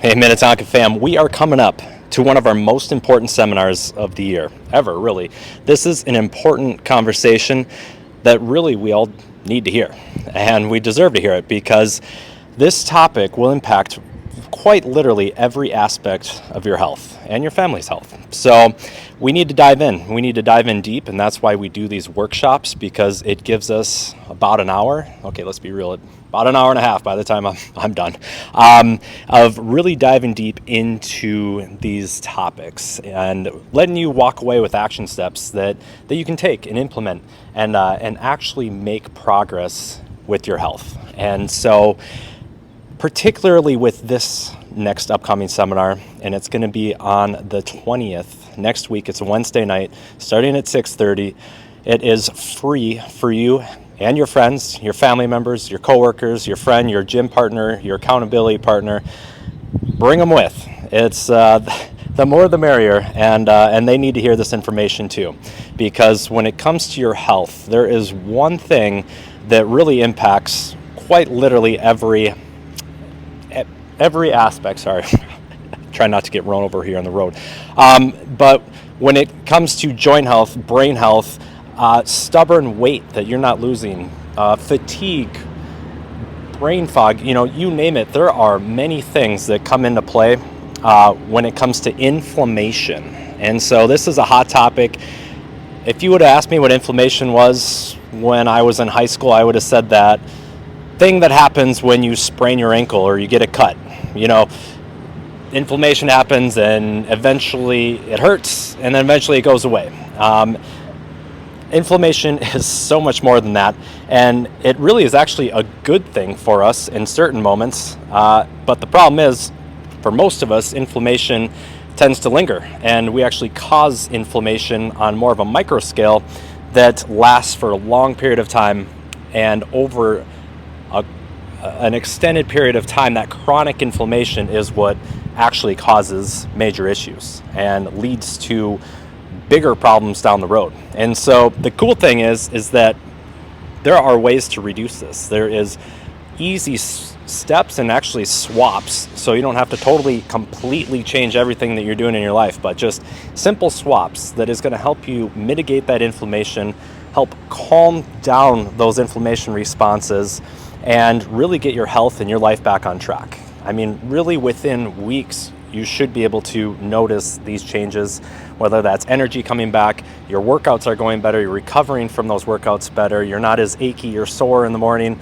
Hey, Minnetonka fam, we are coming up to one of our most important seminars of the year, ever, really. This is an important conversation that really we all need to hear, and we deserve to hear it because this topic will impact quite literally every aspect of your health and your family's health. So we need to dive in. We need to dive in deep, and that's why we do these workshops, because it gives us about an hour. Okay, let's be real, about an hour and a half by the time I'm done, of really diving deep into these topics and letting you walk away with action steps that you can take and implement and actually make progress with your health. And so particularly with this next upcoming seminar, and it's going to be on the 20th, next week. It's a Wednesday night, starting at 6:30. It is free for you and your friends, your family members, your coworkers, your friend, your gym partner, your accountability partner. Bring them with. It's the more the merrier, and they need to hear this information too, because when it comes to your health, there is one thing that really impacts quite literally every aspect. Sorry, try not to get run over here on the road. But when it comes to joint health, brain health, stubborn weight that you're not losing, fatigue, brain fog, you name it, there are many things that come into play when it comes to inflammation. And so this is a hot topic. If you would have asked me what inflammation was when I was in high school, I would have said that thing that happens when you sprain your ankle or you get a cut. Inflammation happens and eventually it hurts and then eventually it goes away. Inflammation is so much more than that, and it really is actually a good thing for us in certain moments. But the problem is, for most of us, inflammation tends to linger, and we actually cause inflammation on more of a micro scale that lasts for a long period of time, and over an extended period of time, that chronic inflammation is what actually causes major issues and leads to bigger problems down the road. And so the cool thing is that there are ways to reduce this. There is easy steps and actually swaps, so you don't have to completely change everything that you're doing in your life, but just simple swaps that is going to help you mitigate that inflammation, help calm down those inflammation responses, and really get your health and your life back on track. I mean, really within weeks, you should be able to notice these changes, whether that's energy coming back, your workouts are going better, you're recovering from those workouts better, you're not as achy or sore in the morning,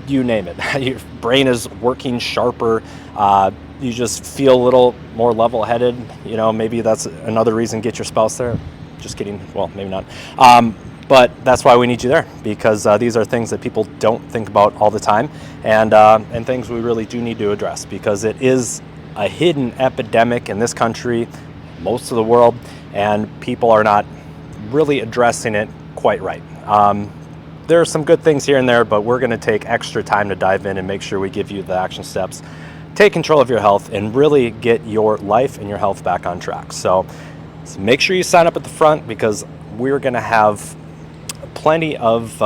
you name it. Your brain is working sharper, you just feel a little more level-headed. Maybe that's another reason, get your spouse there. Just kidding, well, maybe not. But that's why we need you there, because these are things that people don't think about all the time, and things we really do need to address, because it is a hidden epidemic in this country, most of the world, and people are not really addressing it quite right. There are some good things here and there, but we're going to take extra time to dive in and make sure we give you the action steps, take control of your health, and really get your life and your health back on track. So make sure you sign up at the front, because we're going to have plenty of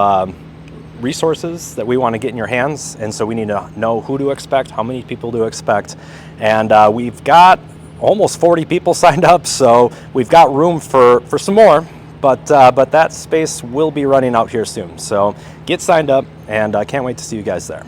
resources that we want to get in your hands, and so we need to know who to expect, how many people to expect, and we've got almost 40 people signed up, so we've got room for some more, but that space will be running out here soon. So get signed up, and I can't wait to see you guys there.